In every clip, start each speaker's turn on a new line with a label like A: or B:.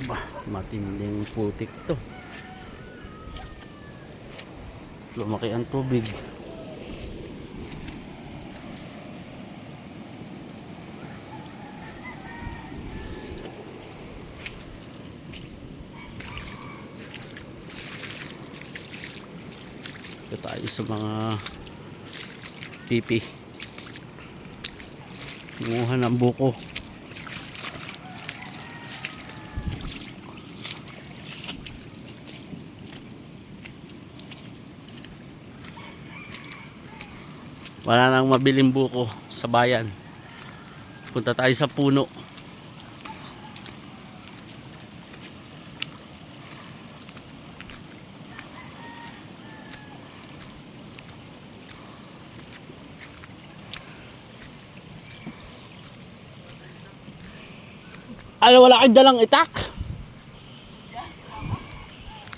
A: Aba, matinding putik to. Lumaki ang tubig. Ito tayo sa mga pipi. Kumuha ng buko. Wala nang mabiling buko sa bayan. Punta tayo sa puno. Wala kang dalang itak.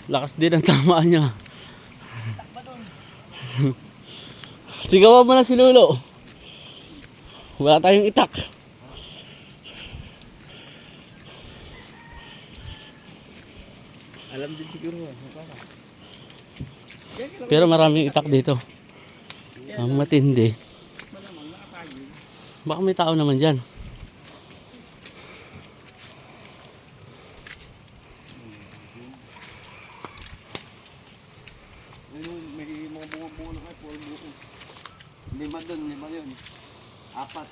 A: Lakas din ang tamaan niya. Sigawan mo na si Lolo. Wala tayong itak.
B: Alam din siguro.
A: Pero maraming itak dito. Ang matindi. Baka may tao naman dyan.
B: May mga bunga-bunga na kayo, puro buko. 5 doon, 5 yun. 4.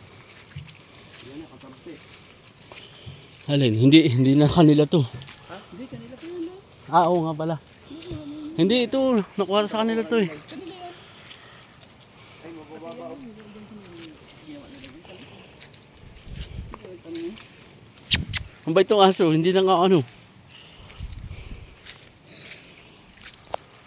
B: Yan na, 14.
A: Alin, hindi na kanila to.
B: Ha? Hindi, kanila pa yun.
A: Oo nga pala. Hindi, ito. Nakuha sa kanila to eh.
B: Ay, mabababa.
A: Ang bait itong aso, hindi na nga ano.